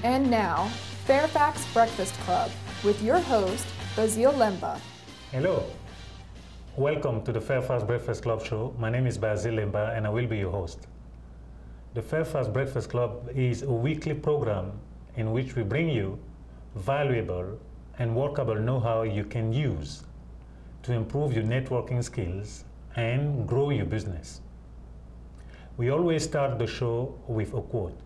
And now, Fairfax Breakfast Club with your host, Bazil Lemba. Hello. Welcome to the Fairfax Breakfast Club show. My name is Bazil Lemba and I will be your host. The Fairfax Breakfast Club is a weekly program in which we bring you valuable and workable know-how you can use to improve your networking skills and grow your business. We always start the show with a quote.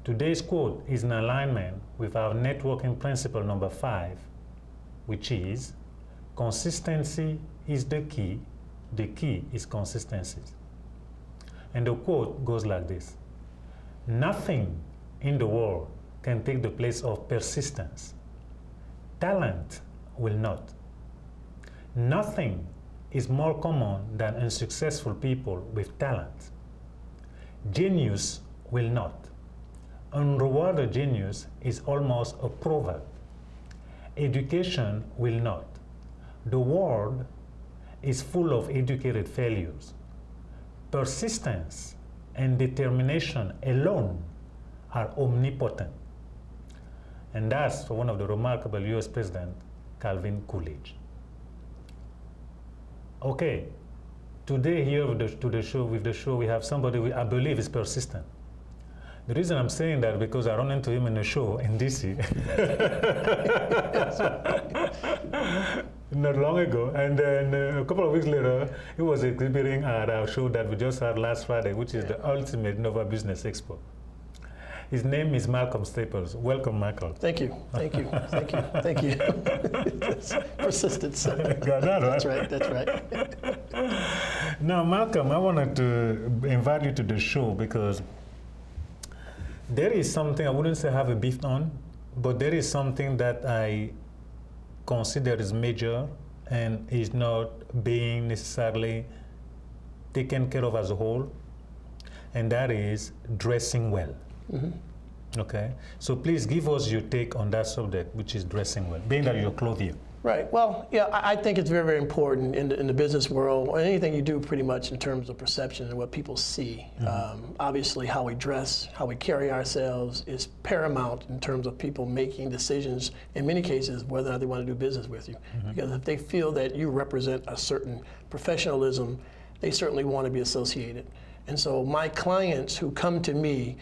Today's quote is in alignment with our networking principle number 5, which is, consistency is the key is consistency. And the quote goes like this: nothing in the world can take the place of persistence. Talent will not. Nothing is more common than unsuccessful people with talent. Genius will not. Unrewarded genius is almost a proverb. Education will not. The world is full of educated failures. Persistence and determination alone are omnipotent. And that's one of the remarkable US President, Calvin Coolidge. Okay, today here with the show we have somebody I believe is persistent. The reason I'm saying that because I run into him in a show in DC not long ago, and then a couple of weeks later he was exhibiting at our show that we just had last Friday, which is the Ultimate Nova Business Expo. His name is Malcolm Staples. Welcome, Michael. Thank you, thank you, thank you, thank you. Persistence. Got that, right? That's right, that's right. Now, Malcolm, I wanted to invite you to the show because there is something, I wouldn't say I have a beef on, but there is something that I consider is major and is not being necessarily taken care of as a whole, and that is dressing well. Mm-hmm. Okay, so please give us your take on that subject, which is dressing well, being that you're a clothier. Right. Well, yeah, I think it's very, very important in the business world, or anything you do pretty much in terms of perception and what people see. Mm-hmm. Obviously, how we dress, how we carry ourselves is paramount in terms of people making decisions, in many cases, whether or not they want to do business with you. Mm-hmm. Because if they feel that you represent a certain professionalism, they certainly want to be associated. And so my clients who come to me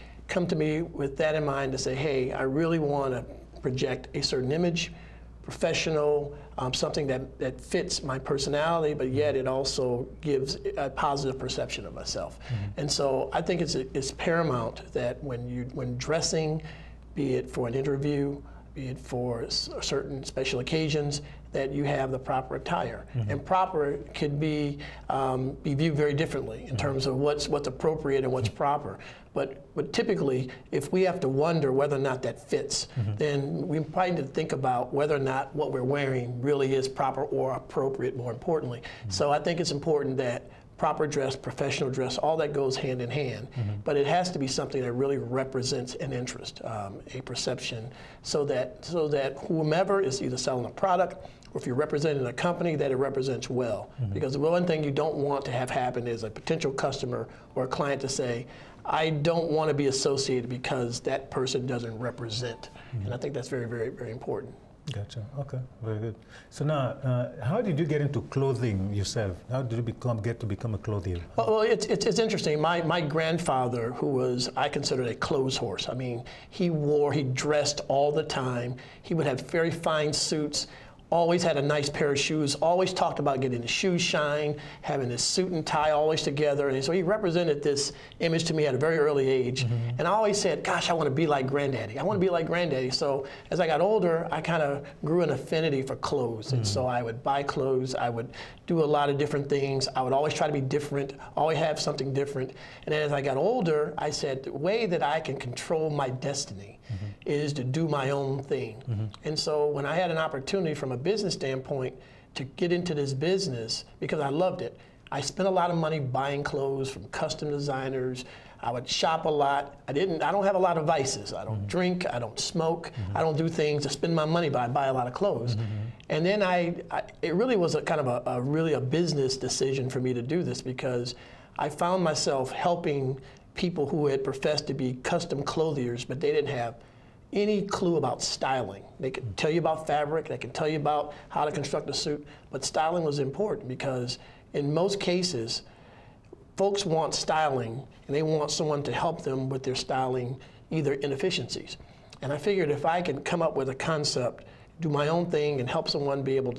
with that in mind to say, hey, I really want to project a certain image, professional, something that fits my personality, but yet it also gives a positive perception of myself. Mm-hmm. And so I think it's paramount that when dressing, be it for an interview, be it for certain special occasions, that you have the proper attire. Mm-hmm. And proper could be viewed very differently in terms of what's appropriate and what's proper. But typically, if we have to wonder whether or not that fits, then we probably need to think about whether or not what we're wearing really is proper or appropriate, more importantly. So I think it's important that proper dress, professional dress, all that goes hand in hand. But it has to be something that really represents an interest, a perception, so that whomever is either selling a product or if you're representing a company, that it represents well. Because the one thing you don't want to have happen is a potential customer or a client to say, I don't want to be associated because that person doesn't represent. And I think that's very, very, very important. Gotcha. Okay, very good. So now, how did you get into clothing yourself? How did you get to become a clothier? Well, it's interesting. My grandfather, who was, I considered a clothes horse. I mean, he dressed all the time. He would have very fine suits. Always had a nice pair of shoes, always talked about getting his shoes shine, having his suit and tie always together. And so he represented this image to me at a very early age. And I always said, gosh, I want to be like Granddaddy. I want to be like Granddaddy. So as I got older, I kind of grew an affinity for clothes. And so I would buy clothes. I would do a lot of different things. I would always try to be different, always have something different. And then as I got older, I said, the way that I can control my destiny is to do my own thing. And so when I had an opportunity from a business standpoint to get into this business, because I loved it, I spent a lot of money buying clothes from custom designers. I would shop a lot. I don't have a lot of vices. I don't drink, I don't smoke, I don't do things to spend my money, but I buy a lot of clothes. And then it really was a kind of a business decision for me to do this, because I found myself helping people who had professed to be custom clothiers, but they didn't have any clue about styling. They can tell you about fabric, they can tell you about how to construct a suit, but styling was important because in most cases, folks want styling and they want someone to help them with their styling, either inefficiencies. And I figured if I can come up with a concept, do my own thing and help someone be able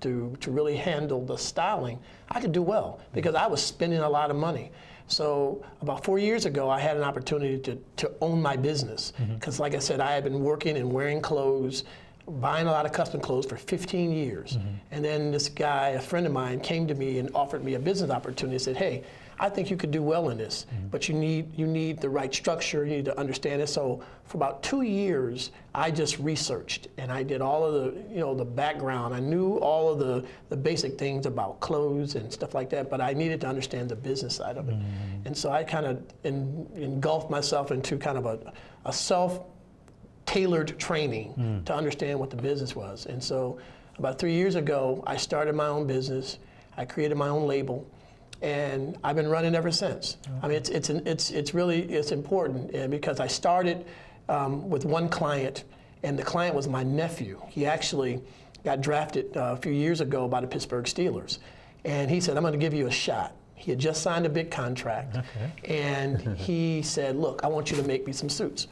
to really handle the styling, I could do well because I was spending a lot of money. So about 4 years ago, I had an opportunity to own my business because like I said, I had been working and wearing clothes, buying a lot of custom clothes for 15 years. And then this guy, a friend of mine, came to me and offered me a business opportunity and said, hey, I think you could do well in this, but you need the right structure, you need to understand it. So for about 2 years, I just researched and I did all of the background. I knew all of the basic things about clothes and stuff like that, but I needed to understand the business side of it. And so I kind of engulfed myself into kind of a self-tailored training to understand what the business was. And so about 3 years ago, I started my own business. I created my own label. And I've been running ever since. I mean, it's really important because I started with one client, and the client was my nephew. He actually got drafted a few years ago by the Pittsburgh Steelers, and he said, "I'm going to give you a shot." He had just signed a big contract, and he said, "Look, I want you to make me some suits.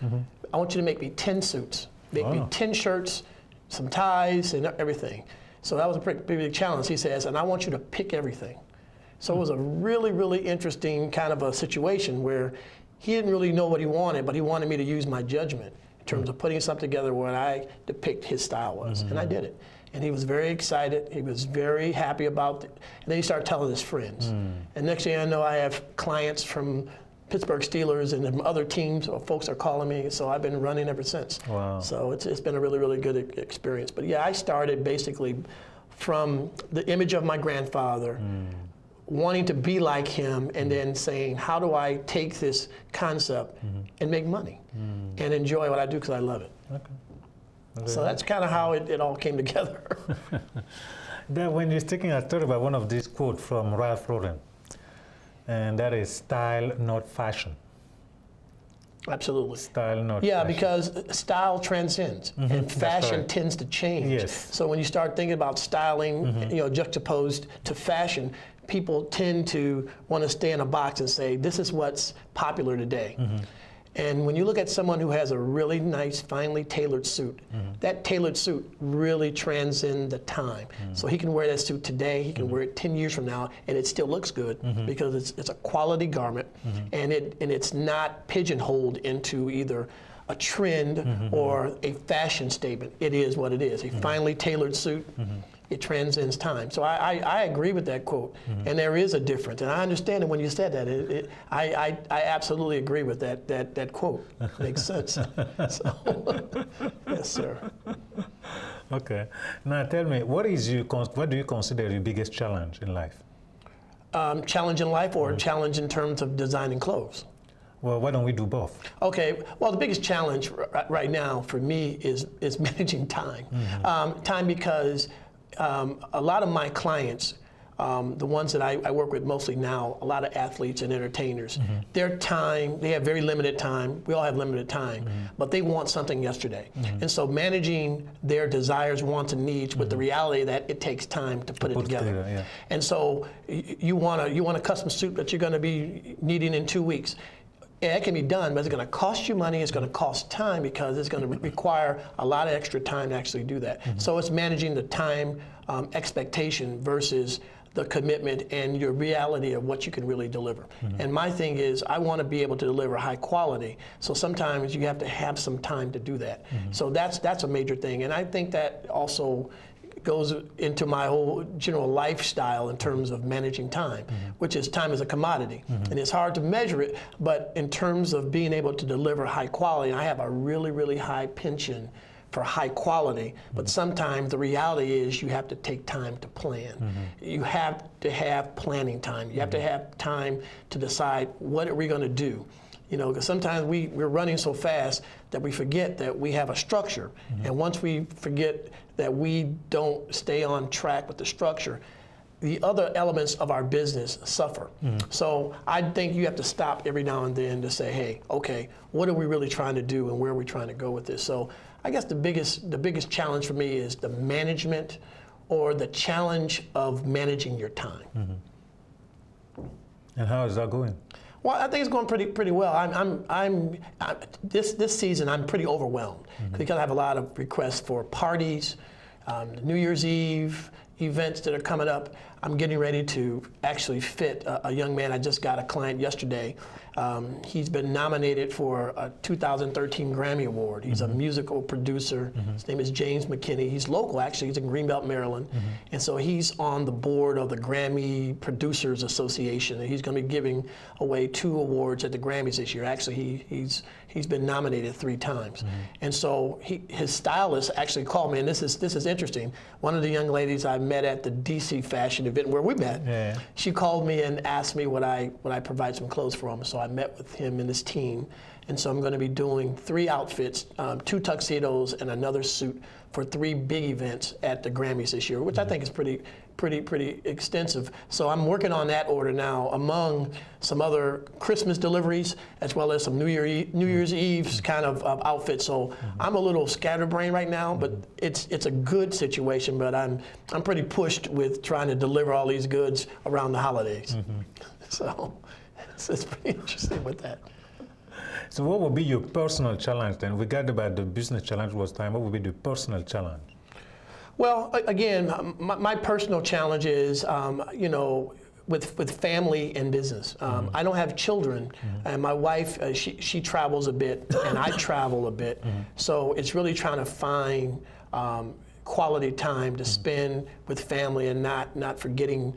I want you to make me 10 suits, make me 10 shirts, some ties, and everything." So that was a pretty big challenge. He says, "And I want you to pick everything." So it was a really, really interesting kind of a situation where he didn't really know what he wanted, but he wanted me to use my judgment in terms of putting something together where I depict his style was. And I did it. And he was very excited. He was very happy about it. And then he started telling his friends. And next thing I know, I have clients from Pittsburgh Steelers and other teams or folks are calling me. So I've been running ever since. Wow. So it's been a really, really good experience. But yeah, I started basically from the image of my grandfather, wanting to be like him, and then saying, how do I take this concept and make money and enjoy what I do because I love it. So that's kind of how it all came together. When you're speaking, I thought about one of these quotes from Ralph Lauren, and that is style, not fashion. Absolutely. Style, not yeah, fashion. Because style transcends, and fashion tends to change. Yes. So when you start thinking about styling, juxtaposed to fashion, people tend to want to stay in a box and say, this is what's popular today. And when you look at someone who has a really nice, finely tailored suit, that tailored suit really transcends the time. So he can wear that suit today, he can wear it 10 years from now, and it still looks good because it's a quality garment, and it's not pigeonholed into either a trend or a fashion statement. It is what it is. A finely tailored suit, it transcends time. So I agree with that quote, and there is a difference. And I understand it when you said that. I absolutely agree with that quote. Makes sense. So, yes, sir. Okay. Now tell me, what do you consider your biggest challenge in life? Challenge in life or challenge in terms of designing clothes? Well, why don't we do both? Okay. Well, the biggest challenge right now for me is managing time. Time because a lot of my clients, the ones that I work with mostly now, a lot of athletes and entertainers, their time, they have very limited time. We all have limited time, but they want something yesterday. And so managing their desires, wants, and needs with the reality that it takes time to put it together. Yeah. And so you want a custom suit that you're going to be needing in 2 weeks. Yeah, it can be done, but it's going to cost you money, it's going to cost time because it's going to require a lot of extra time to actually do that. So it's managing the time expectation versus the commitment and your reality of what you can really deliver. And my thing is, I want to be able to deliver high quality, so sometimes you have to have some time to do that. So that's a major thing, and I think that also goes into my whole general lifestyle in terms of managing time, which is time is a commodity. And it's hard to measure it, but in terms of being able to deliver high quality, I have a really, really high penchant for high quality, but sometimes the reality is you have to take time to plan. You have to have planning time. You have to have time to decide what are we going to do. You know, because sometimes we're running so fast that we forget that we have a structure. And once we forget that we don't stay on track with the structure, the other elements of our business suffer. So I think you have to stop every now and then to say, hey, okay, what are we really trying to do and where are we trying to go with this? So I guess the biggest challenge for me is the management or the challenge of managing your time. And how is that going? Well, I think it's going pretty well. This season I'm pretty overwhelmed because I have a lot of requests for parties, New Year's Eve events that are coming up. I'm getting ready to actually fit a young man. I just got a client yesterday. He's been nominated for a 2013 Grammy Award. He's a musical producer. His name is James McKinney. He's local, actually. He's in Greenbelt, Maryland. And so he's on the board of the Grammy Producers Association. And he's going to be giving away 2 awards at the Grammys this year. Actually, he's been nominated 3 times. And so his stylist actually called me, and this is interesting. One of the young ladies I met at the DC fashion event where we met, she called me and asked me would I provide some clothes for him. So I met with him and his team, and so I'm going to be doing 3 outfits, 2 tuxedos and another suit for 3 big events at the Grammys this year, which I think is pretty extensive. So I'm working on that order now, among some other Christmas deliveries as well as some New Year's Eve kind of outfits. So I'm a little scatterbrained right now, but it's a good situation. But I'm pretty pushed with trying to deliver all these goods around the holidays. So it's pretty interesting with that. So what would be your personal challenge then? We got about the business challenge was time. What would be the personal challenge? Well, again, my personal challenge is, you know, with family and business. I don't have children, and my wife, she travels a bit, and I travel a bit. So it's really trying to find quality time to spend with family and not forgetting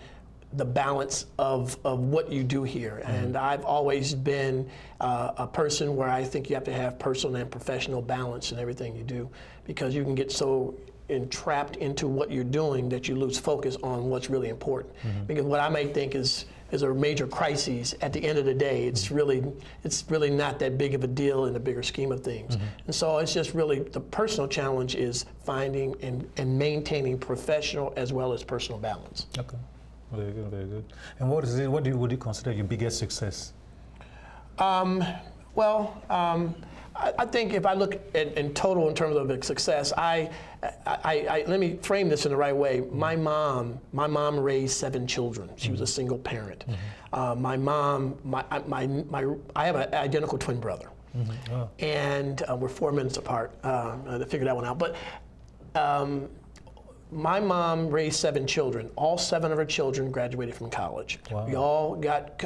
the balance of what you do here. And I've always been a person where I think you have to have personal and professional balance in everything you do, because you can get so entrapped into what you're doing that you lose focus on what's really important. Because what I may think is a major crisis, at the end of the day, it's really not that big of a deal in the bigger scheme of things. And so it's just really, the personal challenge is finding and maintaining professional as well as personal balance. Okay. Very good, very good. And what would you consider your biggest success? I think if I look in total in terms of success, let me frame this in the right way. My mom raised 7 children. She was a single parent. My mom, I have an identical twin brother, and we're 4 minutes apart. To figure that one out, but. My mom raised 7 children. All 7 of her children graduated from college. Wow. We all got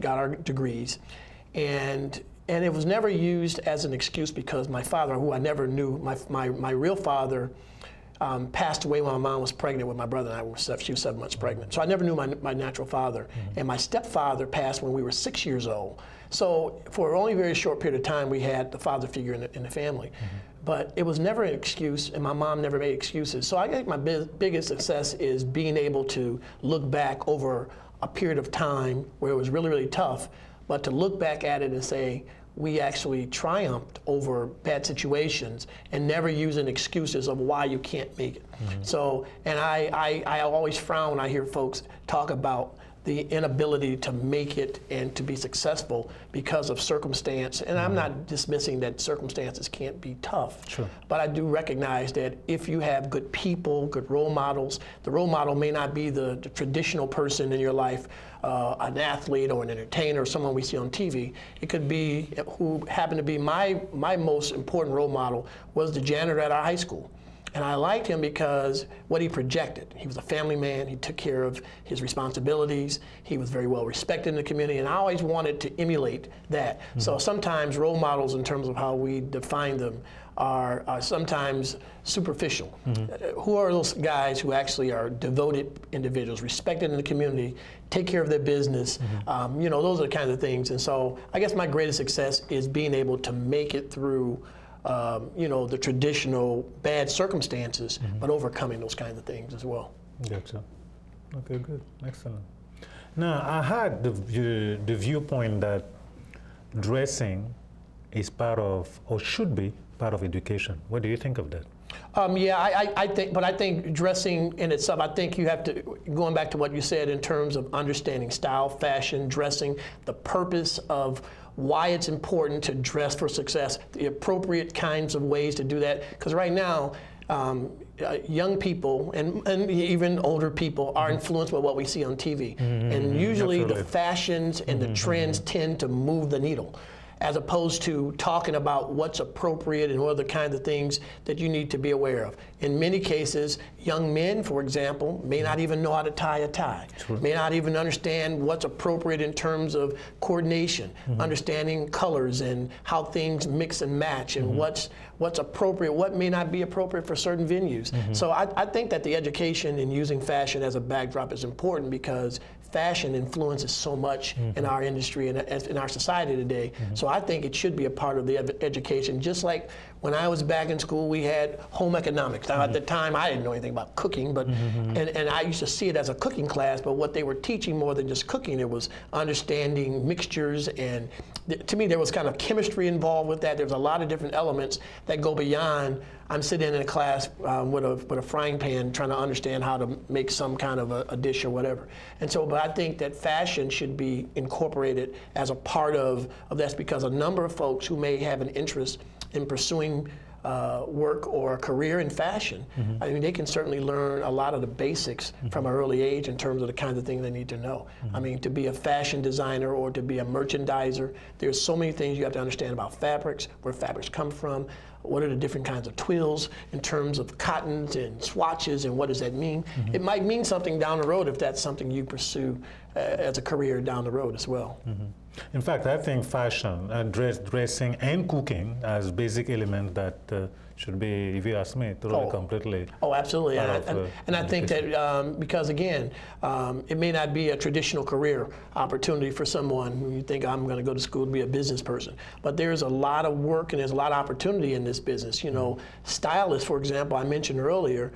our degrees, and it was never used as an excuse, because my father, who I never knew, my real father, passed away when my mom was pregnant with my brother and I. She was 7 months pregnant. So I never knew my natural father. And my stepfather passed when we were 6 years old. So for only a very short period of time, we had the father figure in the family. But it was never an excuse, and my mom never made excuses. So I think my biggest success is being able to look back over a period of time where it was really, really tough, but to look back at it and say, we actually triumphed over bad situations and never using excuses of why you can't make it. So, and I always frown when I hear folks talk about the inability to make it and to be successful because of circumstance. And I'm not dismissing that circumstances can't be tough. Sure. But I do recognize that if you have good people, good role models, the role model may not be the traditional person in your life, an athlete or an entertainer or someone we see on TV. It could be who happened to be my most important role model was the janitor at our high school. And I liked him because what he projected. He was a family man. He took care of his responsibilities. He was very well respected in the community, and I always wanted to emulate that. So sometimes role models, in terms of how we define them, are sometimes superficial. Who are those guys who actually are devoted individuals, respected in the community, take care of their business? You know, those are the kinds of things. And so I guess my greatest success is being able to make it through you know, the traditional bad circumstances, but overcoming those kinds of things as well. Gotcha. Okay, good. Excellent. Now, I had the viewpoint that dressing is part of, or should be, part of education. What do you think of that? Yeah, I think dressing in itself, I think you have to, going back to what you said in terms of understanding style, fashion, dressing, the purpose of why it's important to dress for success, the appropriate kinds of ways to do that. Because right now, young people and even older people are influenced by what we see on TV. And usually the fashions and the trends tend to move the needle, as opposed to talking about what's appropriate and what are the kinds of things that you need to be aware of. In many cases, young men, for example, may not even know how to tie a tie, may not even understand what's appropriate in terms of coordination, understanding colors and how things mix and match, and what's appropriate, what may not be appropriate for certain venues. So I think that the education in using fashion as a backdrop is important, because fashion influences so much in our industry and in our society today. So I think it should be a part of the education. Just like when I was back in school, we had home economics. Now at the time, I didn't know anything about cooking, but and I used to see it as a cooking class. But what they were teaching more than just cooking, it was understanding mixtures, and to me there was kind of chemistry involved with that. There's a lot of different elements that go beyond I'm sitting in a class with a frying pan trying to understand how to make some kind of a dish or whatever. And so, but I think that fashion should be incorporated as a part of this, because a number of folks who may have an interest in pursuing work or a career in fashion, I mean, they can certainly learn a lot of the basics from an early age in terms of the kinds of things they need to know. I mean, to be a fashion designer or to be a merchandiser, there's so many things you have to understand about fabrics, where fabrics come from, what are the different kinds of twills in terms of cottons and swatches, and what does that mean? It might mean something down the road if that's something you pursue as a career down the road as well. In fact, I think fashion, dressing and cooking as basic elements that should be, if you ask me, totally completely. Oh, absolutely. And I think that because, again, it may not be a traditional career opportunity for someone who you think, I'm going to go to school to be a business person. But there's a lot of work and there's a lot of opportunity in this business. You know, stylists, for example, I mentioned earlier,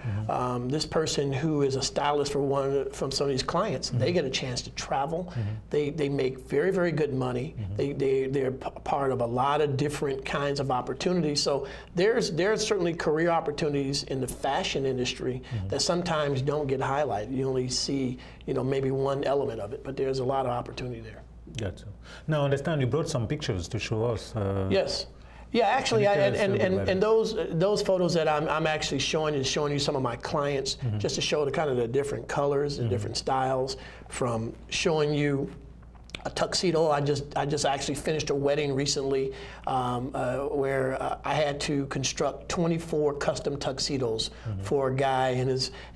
this person who is a stylist from some of these clients, they get a chance to travel. They make very, very good money. They're part of a lot of different kinds of opportunities. So there's certainly career opportunities in the fashion industry that sometimes don't get highlighted. You only see, you know, maybe one element of it, but there's a lot of opportunity there. Gotcha. Now, I understand you brought some pictures to show us. Yes. Yeah, actually, and those photos that I'm actually showing you some of my clients, just to show the kind of the different colors and different styles, from showing you a tuxedo. I just actually finished a wedding recently where I had to construct 24 custom tuxedos for a guy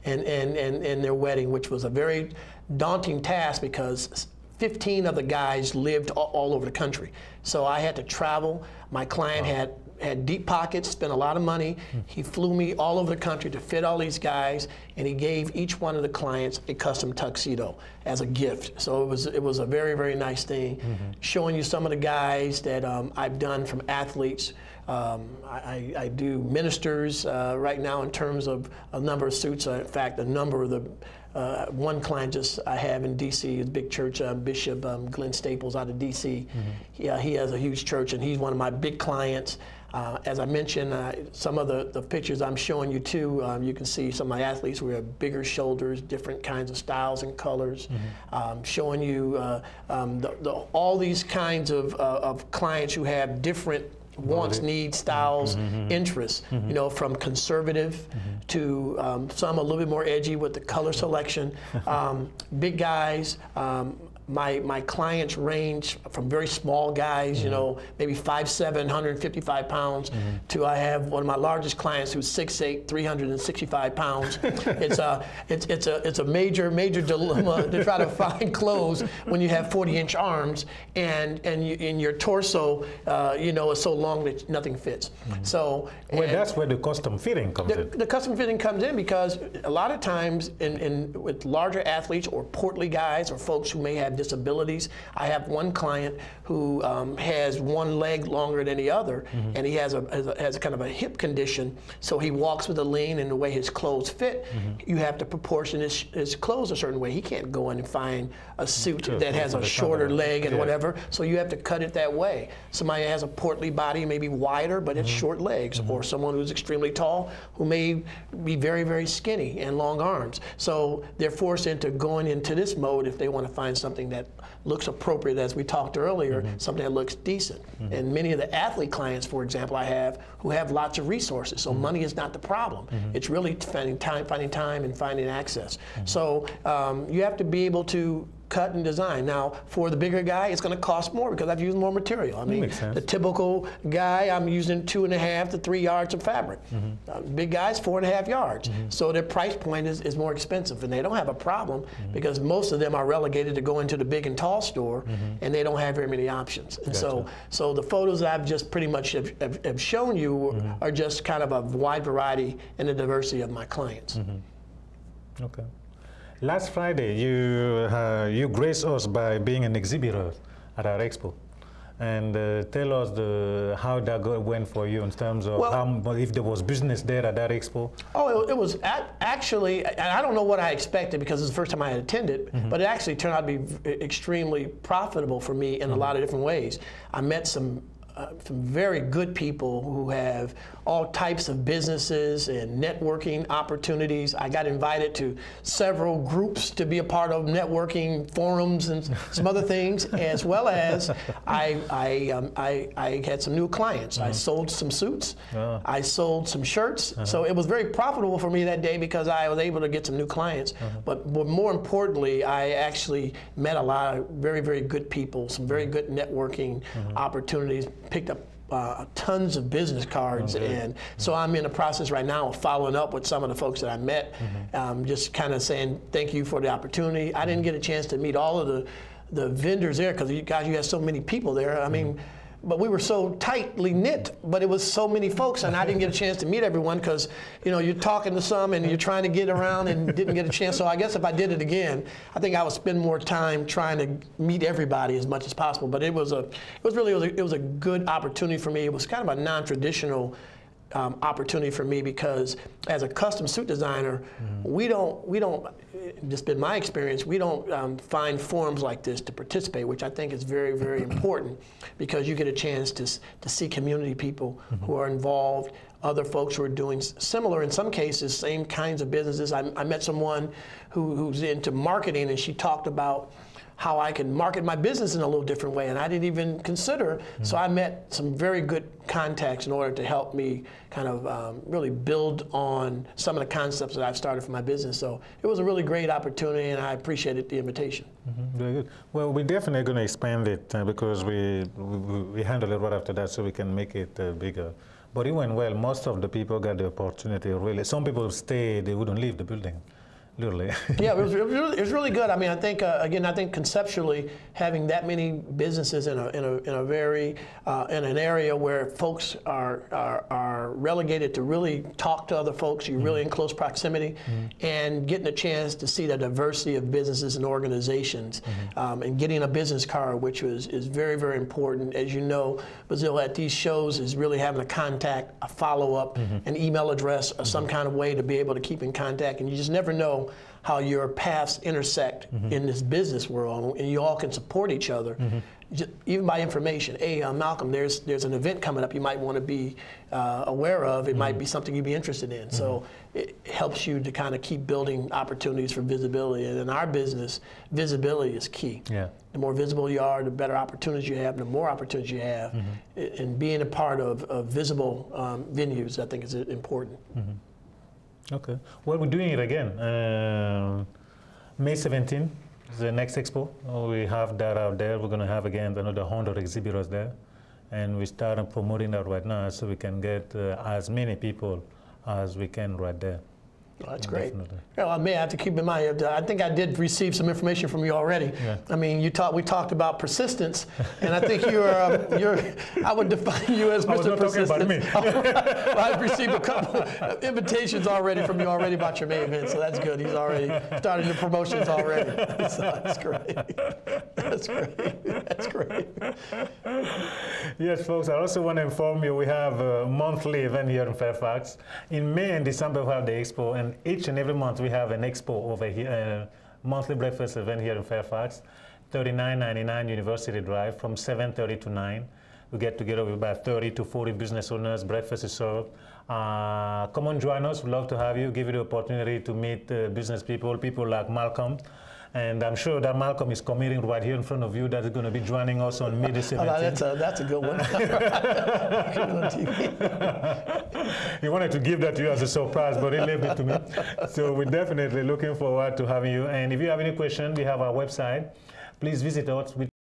and their wedding, which was a very daunting task because 15 of the guys lived all over the country. So I had to travel. My client had deep pockets, spent a lot of money. He flew me all over the country to fit all these guys, and he gave each one of the clients a custom tuxedo as a gift. So it was a very, very nice thing. Showing you some of the guys that I've done, from athletes. I do ministers right now in terms of a number of suits. In fact, a number of the one client I have in D.C., a big church, Bishop Glenn Staples out of D.C. He has a huge church, and he's one of my big clients. As I mentioned, some of the pictures I'm showing you too, you can see some of my athletes who have bigger shoulders, different kinds of styles and colors. Showing you all these kinds of clients who have different wants, needs, styles, interests, you know, from conservative to some a little bit more edgy with the color selection. Big guys. My clients range from very small guys, you know, maybe 5'7", 155 pounds, to I have one of my largest clients who's 6'8", 365 pounds. It's a major dilemma to try to find clothes when you have 40-inch arms and your torso, you know, is so long that nothing fits. So that's where the custom fitting comes in. The custom fitting comes in because a lot of times with larger athletes or portly guys or folks who may have disabilities. I have one client who has one leg longer than the other, and he has a kind of a hip condition, so he walks with a lean, and the way his clothes fit, you have to proportion his clothes a certain way. He can't go in and find a suit that has a shorter leg and whatever, so you have to cut it that way. Somebody has a portly body, maybe wider, but has short legs, or someone who's extremely tall who may be very, very skinny and long arms. So they're forced into going into this mode if they want to find something that looks appropriate, as we talked earlier, something that looks decent. And many of the athlete clients, for example, I have who have lots of resources, so money is not the problem. It's really finding time and finding access. So you have to be able to cut and design. Now, for the bigger guy, it's going to cost more because I've used more material. I mean, the typical guy, I'm using 2.5 to 3 yards of fabric. Big guys, 4.5 yards. So their price point is more expensive, and they don't have a problem because most of them are relegated to go into the big and tall store, and they don't have very many options. And so the photos that I've just pretty much have shown you are just kind of a wide variety and the diversity of my clients. Okay. Last Friday, you graced us by being an exhibitor at our expo, and tell us how that went for you in terms of if there was business there at that expo. Oh, it was actually, and I don't know what I expected because it's the first time I had attended, but it actually turned out to be extremely profitable for me in a lot of different ways. I met some very good people who have all types of businesses and networking opportunities. I got invited to several groups to be a part of networking forums and some other things, as well as I had some new clients. I sold some suits. I sold some shirts. So it was very profitable for me that day because I was able to get some new clients. But more importantly, I actually met a lot of very, very good people, some very good networking opportunities, picked up tons of business cards, and so I'm in the process right now of following up with some of the folks that I met, just kind of saying thank you for the opportunity. I didn't get a chance to meet all of the vendors there because you had so many people there. I mean, but we were so tightly knit, but it was so many folks, and I didn't get a chance to meet everyone because, you know, you're talking to some and you're trying to get around and didn't get a chance. So I guess if I did it again, I think I would spend more time trying to meet everybody as much as possible. But it was a good opportunity for me. It was kind of a non-traditional opportunity for me because as a custom suit designer, we don't, just been my experience, we don't find forums like this to participate, which I think is very, very important because you get a chance to see community people who are involved, other folks who are doing similar, in some cases, same kinds of businesses. I met someone who's into marketing, and she talked about how I can market my business in a little different way, and I didn't even consider. So I met some very good contacts in order to help me kind of really build on some of the concepts that I've started for my business. So it was a really great opportunity, and I appreciated the invitation. Very good. Well, we're definitely going to expand it because we handle it right after that so we can make it bigger. But it went well. Most of the people got the opportunity, really. Some people stayed, they wouldn't leave the building. Literally. Yeah, it was really good. I mean, I think again, I think conceptually having that many businesses in a very in an area where folks are relegated to really talk to other folks, you're really in close proximity, and getting a chance to see the diversity of businesses and organizations, and getting a business card, which is very, very important. As you know, Brazil at these shows is really having a contact, a follow-up, an email address, or some kind of way to be able to keep in contact, and you just never know how your paths intersect in this business world, and you all can support each other, even by information. Hey, Malcolm, there's an event coming up you might want to be aware of. It might be something you'd be interested in. So it helps you to kind of keep building opportunities for visibility. And in our business, visibility is key. Yeah. The more visible you are, the better opportunities you have, the more opportunities you have. And being a part of visible venues, I think, is important. Okay. Well, we're doing it again. May 17th is the next expo. We have that out there. We're going to have again another 100 exhibitors there. And we started promoting that right now so we can get as many people as we can right there. Oh, that's great. Definitely. Well, I may have to keep in mind, I think I did receive some information from you already. Yeah. I mean, we talked about persistence, and I think I would define you as Mr. Persistence. Talking about me. Well, I've received a couple of invitations already from you already about your May event, so that's good. He's already started the promotions already. So that's great. That's great. That's great. Yes, folks, I also want to inform you we have a monthly event here in Fairfax. In May and December, we have the expo, and each and every month we have an expo over here, monthly breakfast event here in Fairfax, 3999 University Drive from 7:30 to 9. We get together with about 30 to 40 business owners. Breakfast is served. Come on, join us. We'd love to have you. Give you the opportunity to meet business people like Malcolm. And I'm sure that Malcolm is committing right here in front of you that is going to be joining us on May 17th. That's a good one. He wanted to give that to you as a surprise, but he left it to me. So we're definitely looking forward to having you. And if you have any questions, we have our website. Please visit us.